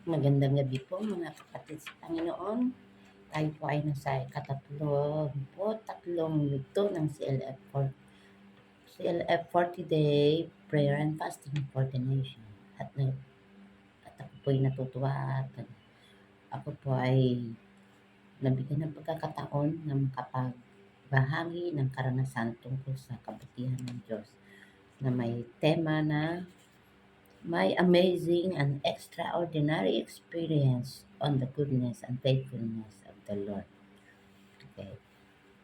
Magandang gabi po mga kapatid sa Panginoon. Tayo po ay nasa ika-tatlong yugto ng CLF 40 Day Prayer and Fasting for the Nation. At ako po ay natutuwa at ako po ay nabigyan ng pagkakataon na makapagbahagi ng karanasan tungkol sa kabutihan ng Diyos na may tema na my amazing and extraordinary experience on the goodness and faithfulness of the Lord. Okay.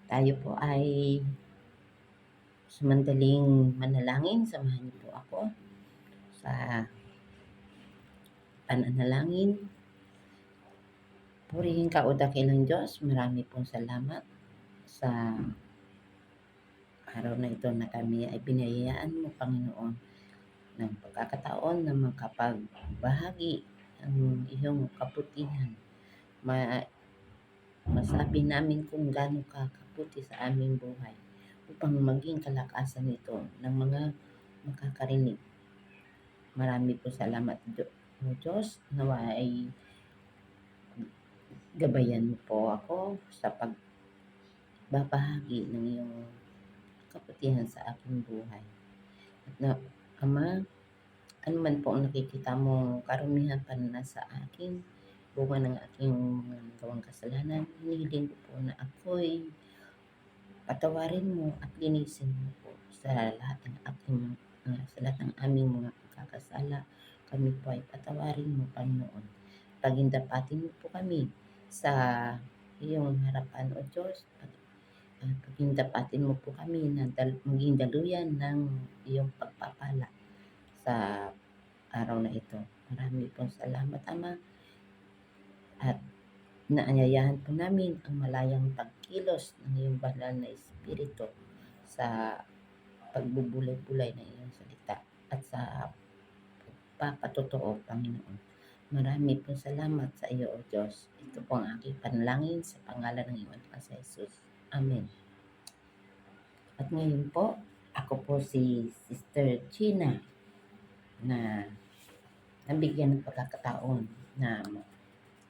Tayo po ay sumandaling manalangin. Samahan niyo po ako sa pananalangin. Purihin ka o dakilang Diyos. Marami pong salamat sa araw na ito na kami ay binayayaan mo, Panginoon, ng pagkakataon na makapagbahagi ang iyong kabutihan. Masabi namin kung gaano ka kabuti sa aming buhay upang maging kalakasan nito ng mga makakarinig. Marami po salamat, Diyos, nawa ay gabayan mo po ako sa pagbabahagi ng iyong kabutihan sa aking buhay. At na, Ama, ano man po ang nakikita mo, karumihan pa na sa akin, bunga ng aking mga nagawang kasalanan, hinihiling ko po na ako'y patawarin mo at linisin mo po sa lahat ng aming mga pagkakasala. Kami po ay patawarin mo, Panginoon. Pagindapatin mo po kami sa iyong harapan, O Diyos. Pagindapatin mo po kami na maging daluyan ng iyong pagpapala sa araw na ito. Marami pong salamat, Ama. At naanyayahan po namin ang malayang pagkilos ng iyong banal na Espiritu sa pagbubulay-bulay ng iyong salita at sa pagpapatotoo, Panginoon. Marami po salamat sa iyo, O Diyos. Ito po ang aking panalangin sa pangalan ng iyong anak sa Jesus. Amen. At ngayon po, ako po si Sister Gina na nabigyan ng pagkakataon na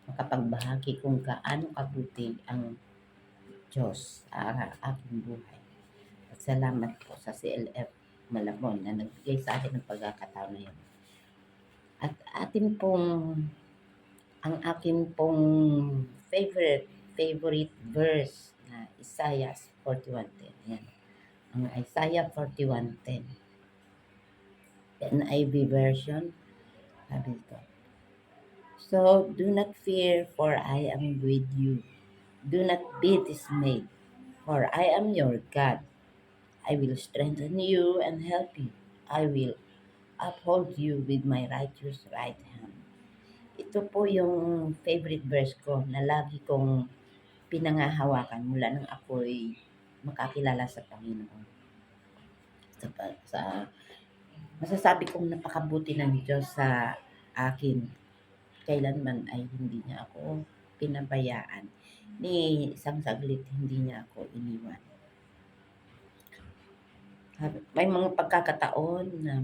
makapagbahagi kung gaano kabuti ang Diyos sa aking buhay. At salamat po sa CLF Malabon na nagbigay sa akin ng pagkakataon na yun. At ang akin pong favorite verse na Isaiah 41:10. Yan. Ang Isaiah 41:10. NIV version. Sabi ito. So, do not fear, for I am with you. Do not be dismayed, for I am your God. I will strengthen you and help you. I will uphold you with my righteous right hand. Ito po yung favorite verse ko na lagi kong pinangahawakan mula nang ako'y makakilala sa Panginoon. Sa masasabi kong napakabuti ng Diyos sa akin. Kailanman ay hindi niya ako pinabayaan. Ni isang saglit hindi niya ako iniwan. May mga pagkakataon na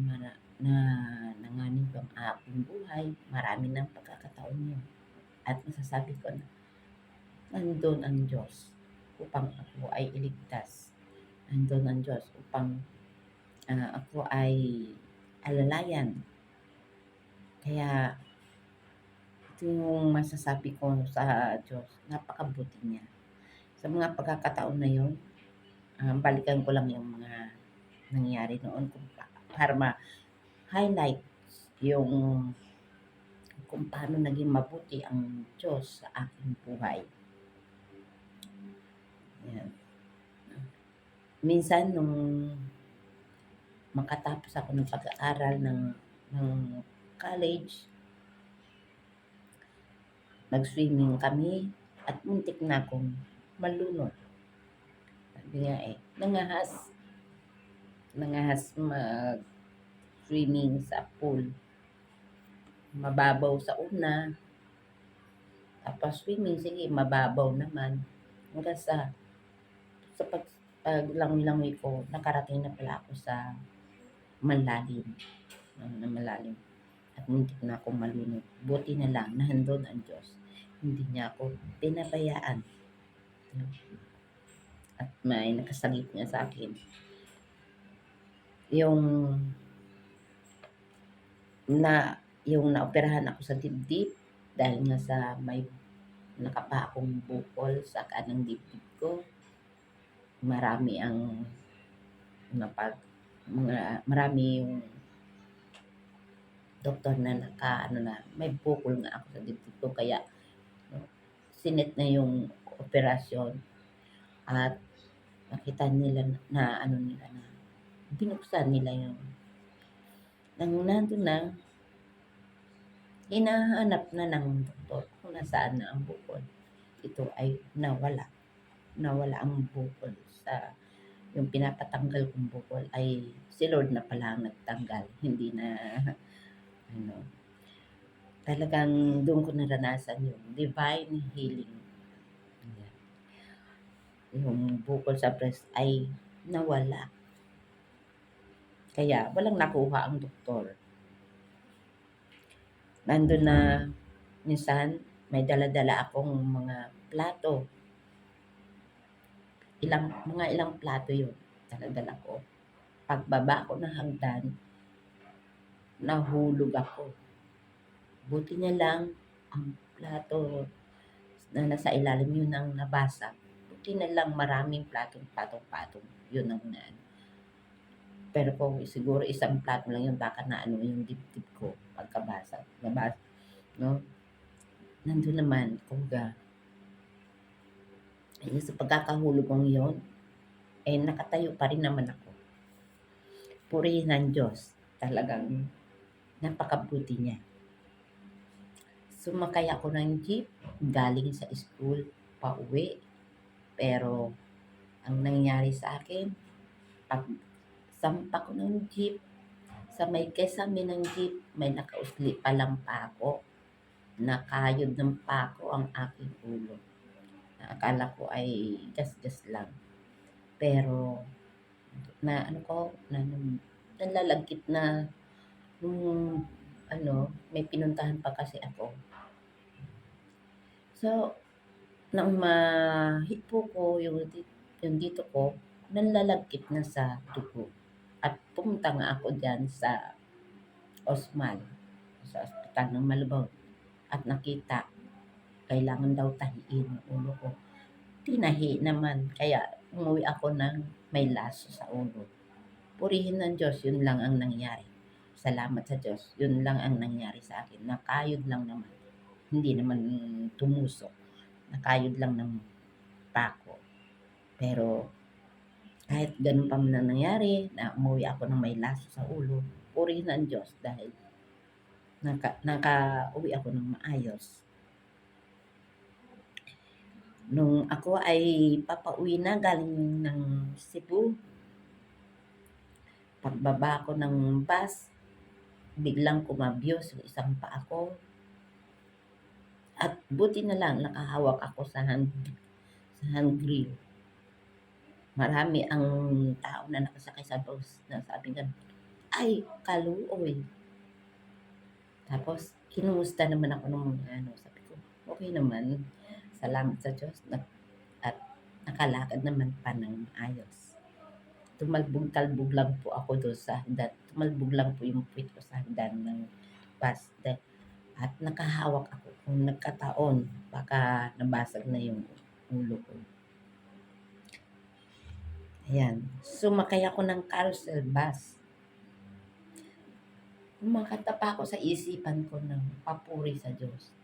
nanganib ang aking buhay. Marami ng pagkakataon yun. At masasabi ko na nandun ang Diyos upang ako ay iligtas. Nandun ang Diyos upang ako ay alalayan. Kaya ito yung masasabi ko sa Diyos, napakabuti niya. Sa mga pagkakataon na yun, balikan ko lang yung mga nangyari noon para ma-highlight yung kung paano naging mabuti ang Diyos sa aking buhay. Yan. Minsan nung makatapos ako ng pag-aaral ng college, nag-swimming kami at muntik na akong malunod. Sabi nga nangahas mag-swimming sa pool. Mababaw sa una, tapos swimming, sige, mababaw naman. Hanggang sa paglangoy-langoy ko, nakarating na pala ako sa malalim. at muntik na akong malunod. Buti na lang nandun ang Diyos. Hindi niya ako pinabayaan. At may nakasagip niya sa akin. Yung naoperahan ako sa dibdib dahil nga sa may nakapa akong bukol sa kanang dibdib ko. Marami yung doktor na may bukol nga ako sa dibdib ko, kaya sinet na yung operasyon at nakita nila na binuksan nila yung nandun na, hinahanap na ng doktor kung nasaan na ang bukol. Ito ay nawala ang bukol sa yung pinapatanggal kong bukol ay si Lord na pala ang nagtanggal, hindi na talagang doon ko naranasan yung divine healing. Yung bukol sa breast ay nawala. Kaya walang nakuha ang doktor. Nandun na minsan may dala-dala akong mga plato. Ilang plato yun. Dala-dala ko. Pagbaba ko ng hagdan, nahulog ako. Buti niya lang ang plato na nasa ilalim yun ang nabasag. Buti na lang maraming patong-patong. Yun ang pero kung siguro isang plato lang yun, baka yung dibdib ko pagkabasag. No? Nandun naman, sa pagkakahulog kong yun, nakatayo pa rin naman ako. Purihin ng Diyos. Talagang napakabuti niya. Sumakay ako ng jeep galing sa school pa uwi. Pero ang nangyari sa akin, pag sampa ko ng jeep, sa may kesame ng jeep, may nakausli pa lang pa ako. Nakayod ng pako ang aking ulo. Akala ko ay gas-gas lang. Pero nalalagkit na may pinuntahan pa kasi ako. So, nang mahipo ko yung dito ko, nalalagkit na sa dugo. At pumunta nga ako dyan sa Osmal, sa ospital ng Malabon. At nakita, kailangan daw tahiin yung ulo ko. Tinahi naman, kaya umuwi ako ng may laso sa ulo. Purihin ng Diyos, yun lang ang nangyari. Salamat sa Diyos, yun lang ang nangyari sa akin. Nakayod lang naman. Hindi naman tumusok. Nakayod lang ng pako. Pero kahit ganun pa man nangyari, na umuwi ako ng may laso sa ulo, purihin ng Diyos dahil nakauwi ako ng maayos. Nung ako ay papauwi na galing ng Cebu, pagbaba ko ng bus, biglang kumabyos yung isang paa ko. At buti na lang nakahawak ako sa handrail. Marami ang tao na nakasakay sa bus na sabi nga, ay, kaluoy. Tapos, kinumusta naman ako ng mga sabi ko, okay naman. Salamat sa Diyos. At nakalakad naman pa ng maayos. Tumalbog-talbog lang po ako doon sa hagdan. Tumalbog lang po yung puwit ko sa hagdan ng bus. At nakahawak ako. Kung nagkataon, baka nabasag na yung ulo ko. Ayan. Sumakay ako ng carousel bus. Kumakanta pa ako sa isipan ko ng papuri sa Diyos.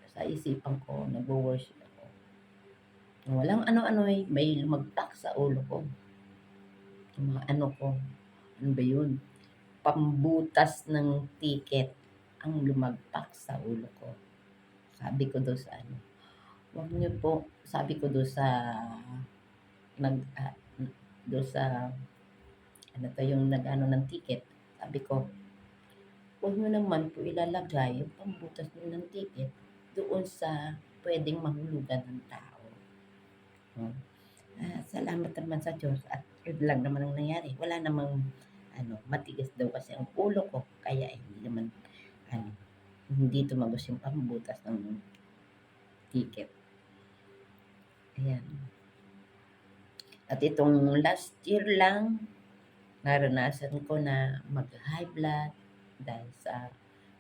Sa isipan ko, nag-worship ako. Walang ano-ano may lumagpak sa ulo ko. Yung mga ko, ano ba yun? Pambutas ng ticket ang lumagpak sa ulo ko. Sabi ko doon sa wag niyo po, sabi ko doon sa yung ng ticket. Sabi ko, huwag nyo naman po ilalagay yung pambutas nyo ng ticket doon sa pwedeng mahulugan ng tao. Salamat naman sa Diyos at yun lang naman ang nangyari. Wala namang matigas daw kasi ang ulo ko, kaya hindi naman ano, hindi tumagos yung pambutas ng ticket. Ayan. At itong last year lang, naranasan ko na mag-high blood dahil sa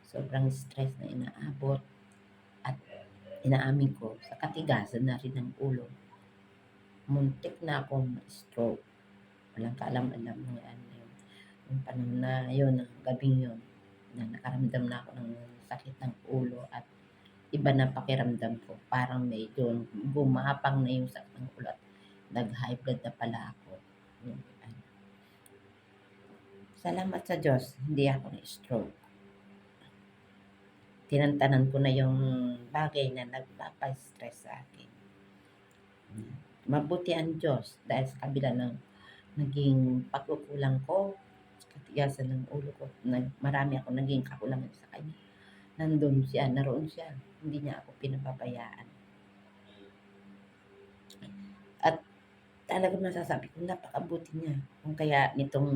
sobrang stress na inaabot at inaamin ko sa katigasan na rin ng ulo. Muntik na akong ma-stroke. Walang kaalam-alam ng ano yun. Yung panahon na yun, ng gabing yun, na nakaramdam na ako ng sakit ng ulo at iba na pakiramdam ko. Parang medyo gumapang na yung sakit ng ulo at nag-high blood na pala ako. Yun, ano. Salamat sa Diyos, hindi ako na-stroke. Tinantanan ko na yung bagay na nagpapa-stress sa akin. Mabuti ang Diyos dahil sa kabila ng naging pagkukulang ko, katigasan ng ulo ko, marami ako naging kakulangan sa Kanya. Nandun siya, naroon siya, hindi niya ako pinapabayaan. At talagang masasabi ko, napakabuti niya. Kung kaya nitong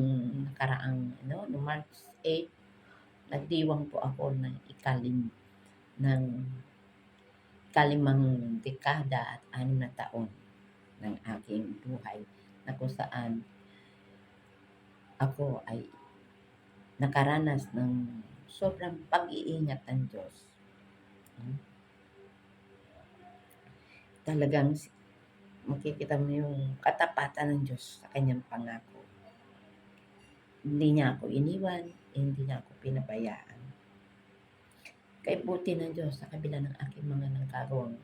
nakaraang, no March 8, nagdiwang po ako ng ikalimang dekada at 6 na taon ng aking buhay na kung saan ako ay nakaranas ng sobrang pag-iingat ng Diyos. Talagang makikita mo yung katapatan ng Diyos sa kanyang pangako. Hindi niya ako iniwan, hindi niya ako pinabayaan. Kay buti ng Diyos sa kabila ng aking mga nagkagawang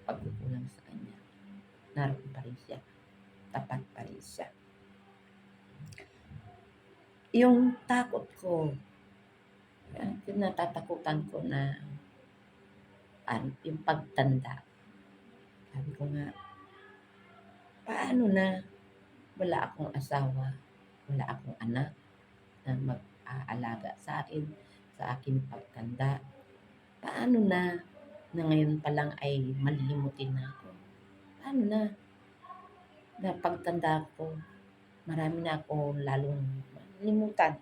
pagkukulang sa Kanya. Naroon pa rin siya. Tapat pa rin siya. Yung takot ko, yung natatakutan ko na yung pagtanda. Sabi ko nga, paano na wala akong asawa, wala akong anak na mag-aalaga sa akin, sa aking pagtanda. Paano na ngayon pa lang ay malilimutin na ako? Paano na pagtanda ko, marami na ako lalong limutan.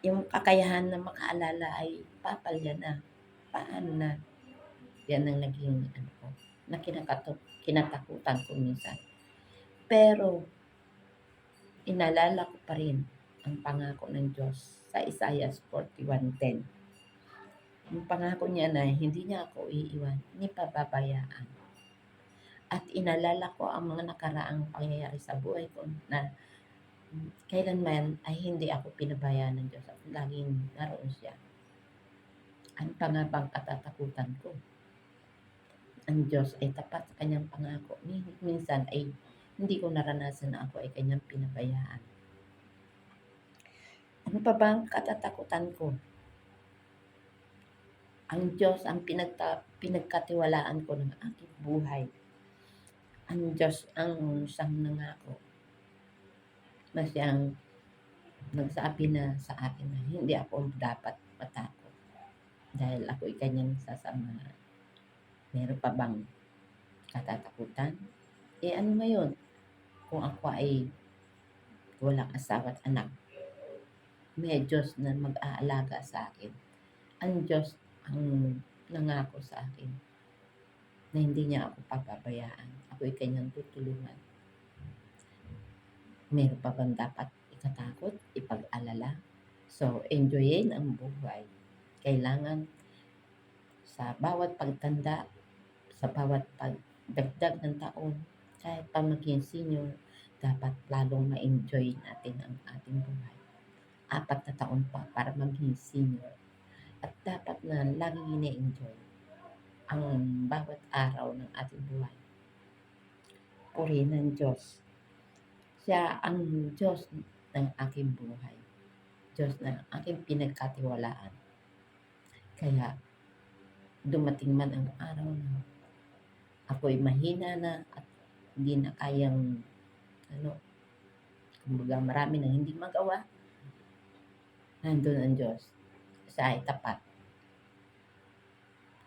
Yung kakayahan na makaalala ay papalya na. Paano na? Yan ang naging na kinatakutan ko minsan. Pero, inalala ko pa rin ang pangako ng Diyos sa Isaiah 41:10. Yung pangako niya na hindi niya ako iiwan, ni pababayaan. At inalala ko ang mga nakaraang pangyayari sa buhay ko na kailanman ay hindi ako pinabayaan ng Diyos at laging naroon siya. Ano pa nga bang katatakutan ko? Ang Diyos ay tapat sa kanyang pangako. Minsan ay hindi ko naranasan na ako ay kanyang pinabayaan. Ano pa bang katatakutan ko? Ang Diyos ang pinagkatiwalaan ko ng aking buhay. Ang Diyos ang siyang nangako na siyang nagsabi na sa akin na hindi ako dapat matakot dahil ako'y kanyang sasamahan. Meron pa bang katatakutan? Ano ngayon? Kung ako ay walang asawa at anak, may Diyos na mag-aalaga sa akin. Ang Diyos ang nangako sa akin na hindi niya ako papabayaan. Ako'y kanyang tutulungan. Meron pa bang dapat ikatakot, ipag-alala? So, enjoyin ang buhay. Kailangan sa bawat pagtanda, sa bawat pagdagdag ng taon, kahit pa maging senior, dapat lalong ma-enjoy natin ang ating buhay. 4 na taon pa para maging senior. At dapat na laging ine-enjoy ang bawat araw ng ating buhay. Purihin ng Diyos. Siya ang Diyos ng aking buhay. Diyos na aking pinagkatiwalaan. Kaya, dumating man ang araw na ako'y mahina na at hindi na kayang, kumbaga marami nang hindi magawa, nandun ang Diyos. Siya ay tapat.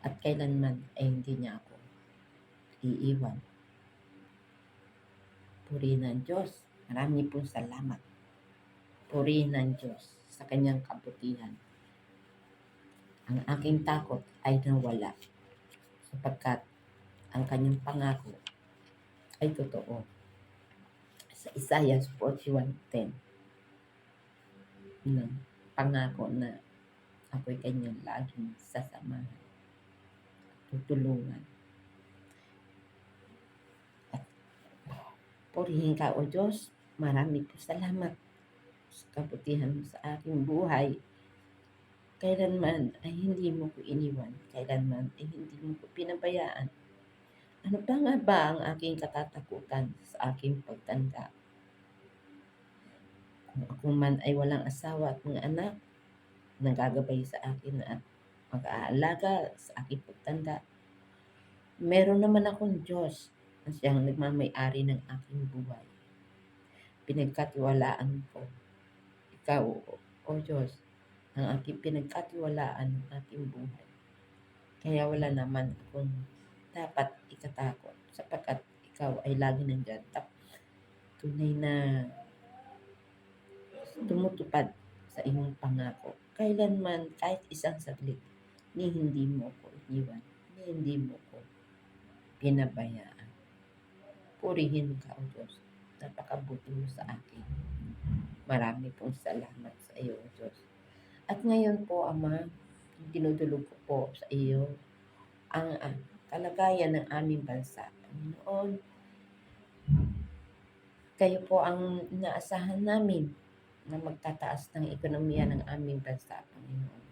At kailanman ay hindi niya ako iiwan. Purihin ng Diyos. Marami pong salamat. Purihin ng Diyos. sa kanyang kabutihan. Ang aking takot ay nawala sapagkat ang kanyang pangako ay totoo. Sa Isaiah 41:10, ng pangako na ako'y kanyang laging sasamahan, tutulungan. At purihin ka, O Diyos, marami po salamat sa kabutihan mo sa aking buhay. Kailanman ay hindi mo ko iniwan, kailanman ay hindi mo ko pinabayaan. Ano pa nga ba ang aking katatakutan sa aking pagtanda? Kung ako man ay walang asawa at mga anak, nanggagabay sa akin at mag-aalaga sa aking pagtanda, meron naman akong Diyos na siyang nagmamay-ari ng aking buhay. Pinagkatiwalaan ko ikaw, O Diyos, ang aking pinagkatiwalaan ng aking buhay. Kaya wala naman akong dapat ikatakot sapagkat ikaw ay lagi nandyan. Tunay na tumutupad sa iyong pangako. Kailanman, kahit isang saglit, ni hindi mo ko iniwan, ni hindi mo ko pinabayaan. Purihin ka, O Diyos. Napakabuti mo sa akin. Marami pong salamat sa iyo, O Diyos. At ngayon po, Ama, dinudulog ko po sa iyo ang kalagayan ng aming bansa. Panginoon, kayo po ang inaasahan namin na magtataas ng ekonomiya ng aming bansa, Panginoon.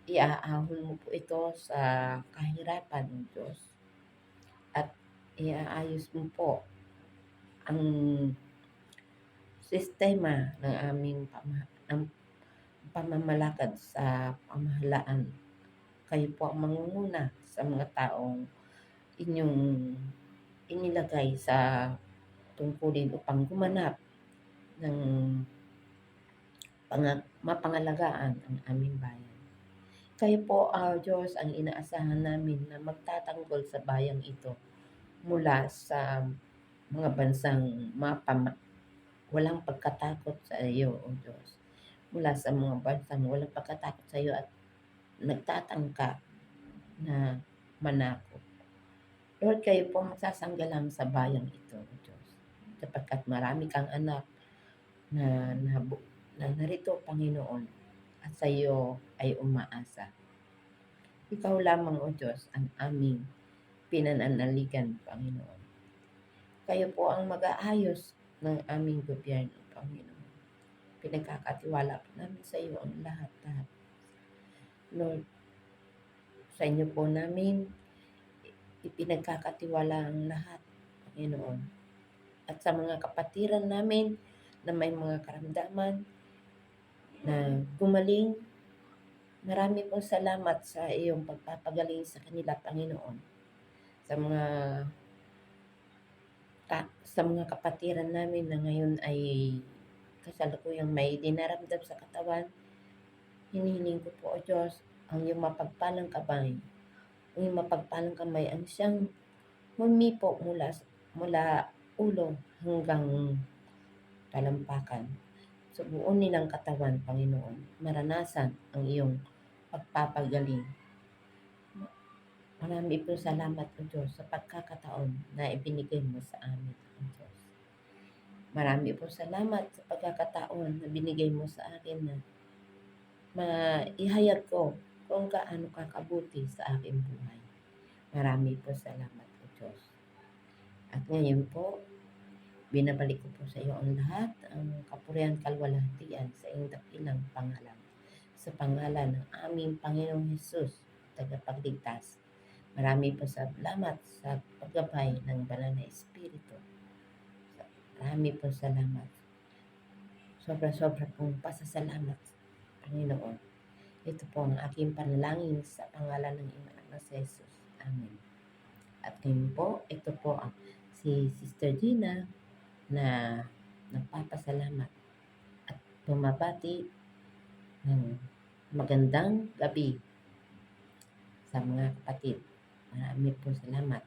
Iaahon mo po ito sa kahirapan ng Diyos at iaayos mo po ang sistema ng aming pamamalakad sa pamahalaan. Kayo po ang mangunguna sa mga taong inyong inilagay sa tungkulin upang gumanap ng mapangalagaan ang aming bayan. Kayo po, Diyos, ang inaasahan namin na magtatanggol sa bayang ito mula sa mga bansang walang pagkatakot sa iyo, O Diyos. Mula sa mga bansang walang pagkatakot sa iyo at nagtatangka na manakop. Lord, kayo po magsasanggalang sa bayang ito, O Diyos. Sapagkat marami kang anak na narito, Panginoon, at sa iyo ay umaasa. Ikaw lamang, O Diyos, ang aming pinananaligan, Panginoon. Kayo po ang mag-aayos ng aming gobyerno, Panginoon. Pinagkakatiwala po namin sa iyo ang lahat-lahat. Lord, sa inyo po namin ipinagkakatiwala ang lahat, Panginoon. At sa mga kapatiran namin na may mga karamdaman na gumaling, marami pong salamat sa iyong pagpapagaling sa kanila, Panginoon. Sa mga kapatiran namin na ngayon ay kasalukuyang may dinaramdam sa katawan, hinihiling ko po, O Diyos, ang iyong mapagpalang kamay. Ang iyong mapagpalang kamay ang siyang humipo mula ulo hanggang talampakan. Sa buo nilang katawan, Panginoon, maranasan ang iyong pagpapagaling. Marami po salamat, O Diyos, sa pagkakataon na ibinigay mo sa amin, O Diyos. Marami po salamat sa pagkakataon na binigay mo sa akin na maihayag ko kung gaano kakabuti sa aking buhay. Marami po salamat, O Diyos. At ngayon po, binabalik ko po sa iyo ang lahat, ang kapurihan, kalwalhatian sa iyong dakilang pangalan. Sa pangalan ng aming Panginoong Hesus, tagapagligtas. Marami po salamat sa paggabay ng Banal na Espiritu. Marami po salamat. Sobra-sobra pong pasasalamat, Panginoon. Ito po ang aking panalangin sa pangalan ng iyong anak na si Jesus. Amen. At ngayon po, ito po ang si Sister Gina na nagpapasalamat at bumabati ng magandang gabi sa mga kapatid. Marami po salamat.